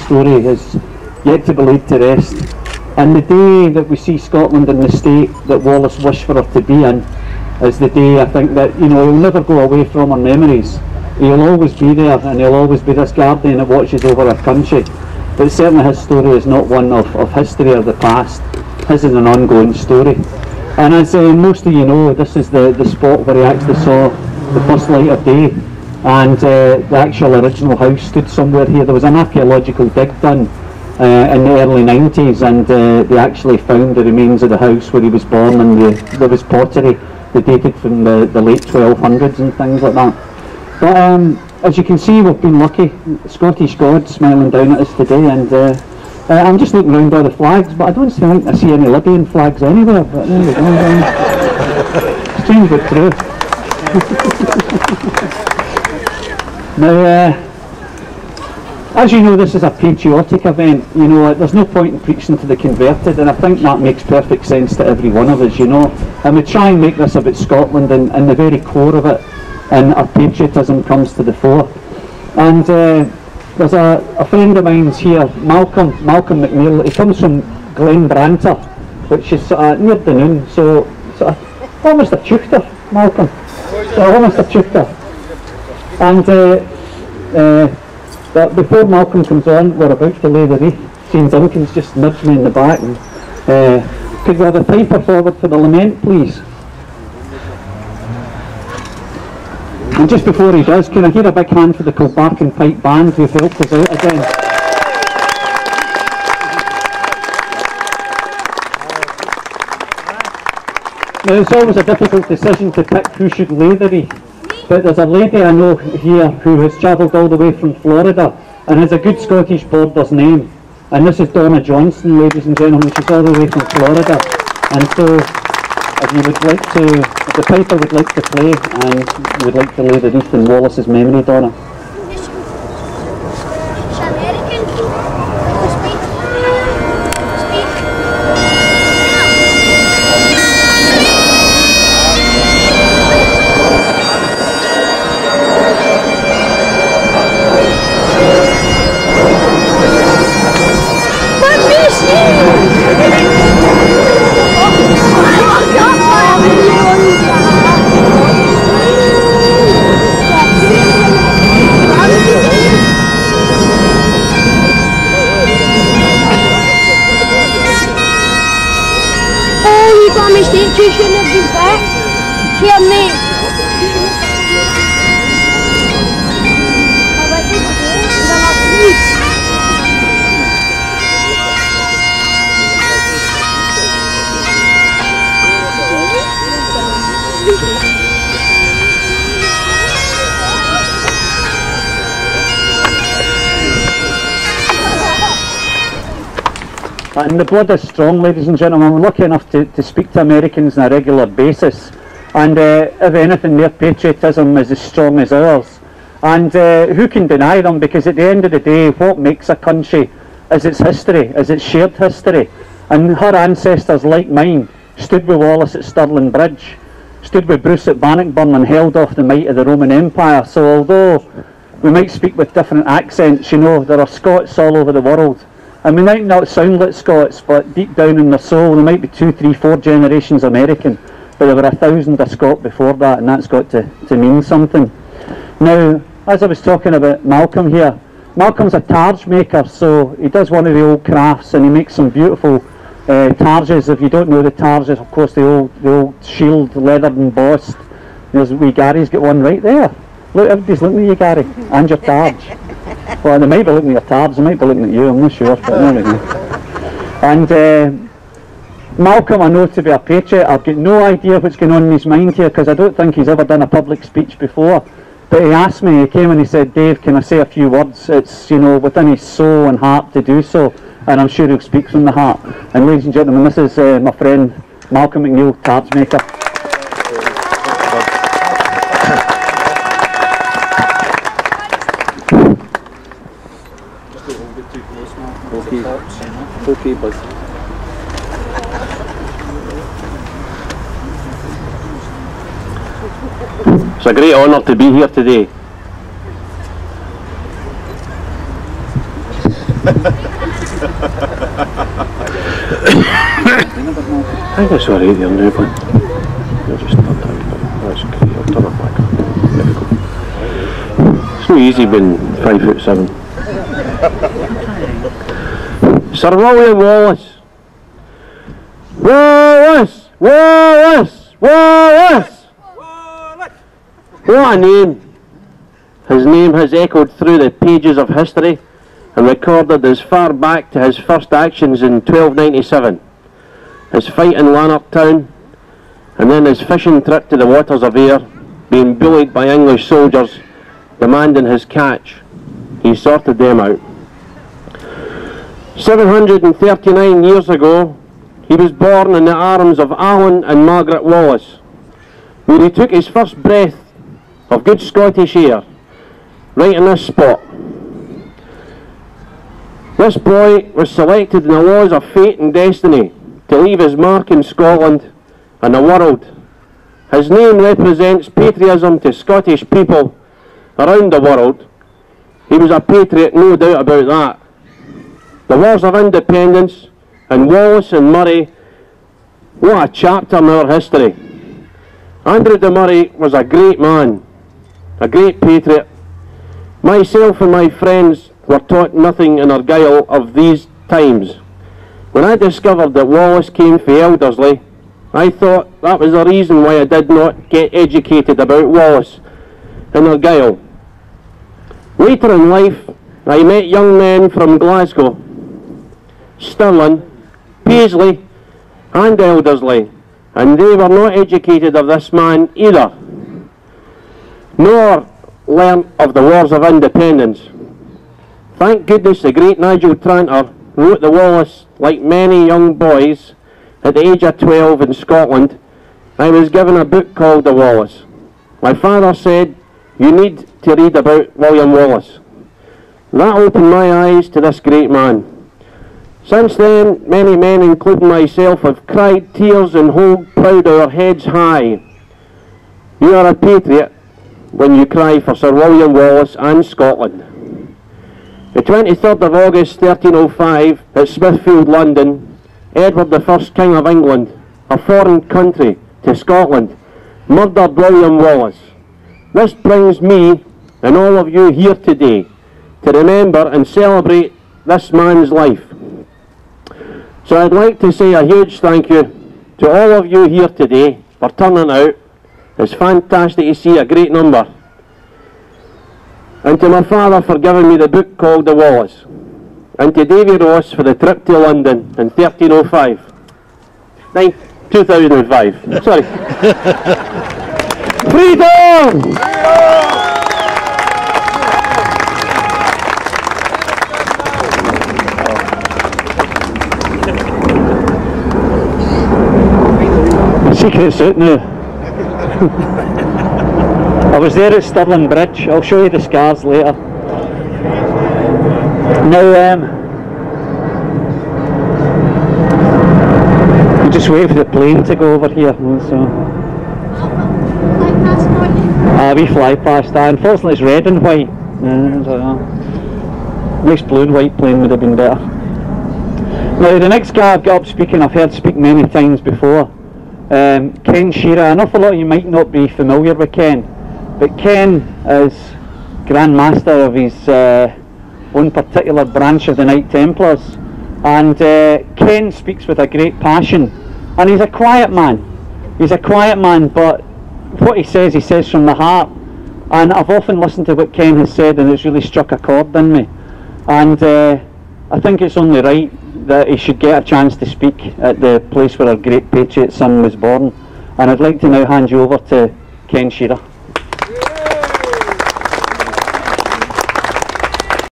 story is yet to be laid to rest. And the day that we see Scotland in the state that Wallace wished for her to be in is the day, I think, that, you know, he'll never go away from our memories. He'll always be there, and he'll always be this guardian that watches over our country. But certainly his story is not one of history or the past. His is an ongoing story. And as most of you know, this is the spot where he actually saw the first light of day. And the actual original house stood somewhere here. There was an archaeological dig done in the early 90s, and they actually found the remains of the house where he was born, and there was pottery that dated from the late 1200s and things like that. But as you can see, we've been lucky. Scottish God smiling down at us today, and I'm just looking around all the flags, but I don't think I see any Libyan flags anywhere. But there we go. Strange but true. Now, as you know, this is a patriotic event. You know, there's no point in preaching to the converted, and I think that makes perfect sense to every one of us, you know. And we try and make this about Scotland, and the very core of it, and our patriotism comes to the fore. And there's a friend of mine's here, Malcolm McNeil. He comes from Glenbranta, which is near Dunoon, so almost a Teuchter, Malcolm. So almost a Teuchter. And but before Malcolm comes on, we're about to lay the wreath. Sean Duncan's just nudged me in the back. And, could we have a piper forward for the lament, please? And just before he does, can I hear a big hand for the Kilbarcan Pipe Band who've helped us out again? Now, it's always a difficult decision to pick who should lay the wreath. But there's a lady I know here who has travelled all the way from Florida and has a good Scottish border's name. And this is Donna Johnson, ladies and gentlemen. She's all the way from Florida. And so, if you would like to, if the piper would like to play, and you would like to lay the wreath in Wallace's memory, Donna. You shouldn't have been back. Here, mate. And the blood is strong, ladies and gentlemen. We're lucky enough to speak to Americans on a regular basis, and if anything, their patriotism is as strong as ours. And who can deny them? Because at the end of the day, what makes a country is its history, is its shared history. And her ancestors, like mine, stood with Wallace at Stirling Bridge, stood with Bruce at Bannockburn, and held off the might of the Roman Empire. So although we might speak with different accents, you know, there are Scots all over the world. And we might not sound like Scots, but deep down in their soul, there might be 2, 3, 4 generations American, but there were 1,000 of Scot before that, and that's got to mean something. Now, as I was talking about Malcolm here, Malcolm's a targe maker, so he does one of the old crafts, and he makes some beautiful targes. If you don't know the targes, of course, the old shield, leathered and embossed. There's wee Gary's got one right there. Look, everybody's looking at you, Gary, and your targe. Well, they might be looking at your tabs, they might be looking at you, I'm not sure, but anyway. And Malcolm, I know to be a patriot. I've got no idea what's going on in his mind here, because I don't think he's ever done a public speech before. But he asked me, he came and he said, Dave, can I say a few words? It's, you know, within his soul and heart to do so, and I'm sure he'll speak from the heart. And ladies and gentlemen, this is my friend Malcolm McNeil, targe maker. Okay, bud. It's a great honour to be here today. think it's alright there now, but I'll just turn that wee bit. That's great, I'll turn it back up. There we go. It's not easy being 5'7". Sir William Wallace. Wallace! Wallace! Wallace! What a name! His name has echoed through the pages of history and recorded as far back to his first actions in 1297, his fight in Lanarktown, and then his fishing trip to the waters of Ayr, being bullied by English soldiers demanding his catch. He sorted them out. 739 years ago, he was born in the arms of Alan and Margaret Wallace, where he took his first breath of good Scottish air, right in this spot. This boy was selected in the laws of fate and destiny to leave his mark in Scotland and the world. His name represents patriotism to Scottish people around the world. He was a patriot, no doubt about that. The Wars of Independence and Wallace and Murray, what a chapter in our history. Andrew de Murray was a great man, a great patriot. Myself and my friends were taught nothing in Argyll of these times. When I discovered that Wallace came from Elderslie, I thought that was the reason why I did not get educated about Wallace in Argyll. Later in life, I met young men from Glasgow, Stirling, Paisley and Elderslie, and they were not educated of this man either, nor learnt of the Wars of Independence. Thank goodness the great Nigel Tranter wrote the Wallace. Like many young boys, at the age of 12 in Scotland, I was given a book called The Wallace. My father said, "You need to read about William Wallace." That opened my eyes to this great man. Since then, many men, including myself, have cried tears and hold proud our heads high. You are a patriot when you cry for Sir William Wallace and Scotland. The 23rd of August 1305 at Smithfield, London, Edward I, King of England, a foreign country to Scotland, murdered William Wallace. This brings me and all of you here today to remember and celebrate this man's life. So I'd like to say a huge thank you to all of you here today for turning out. It's fantastic to see a great number. And to my father for giving me the book called The Wallace. And to Davy Ross for the trip to London in 1305. 2005, sorry. Freedom! Secret's out now. I was there at Stirling Bridge. I'll show you the scars later. Now, we just wait for the plane to go over here. So, we fly past that. Unfortunately, it's red and white. Nice blue and white plane would have been better. Now, the next guy I've got up speaking, I've heard speak many times before. Ken Shearer. An awful lot of you might not be familiar with Ken, but Ken is Grand Master of his own particular branch of the Knight Templars, and Ken speaks with a great passion, and he's a quiet man. He's a quiet man, but what he says from the heart, and I've often listened to what Ken has said and it's really struck a chord in me, and I think it's only right that he should get a chance to speak at the place where our great Patriot son was born. And I'd like to now hand you over to Ken Shearer.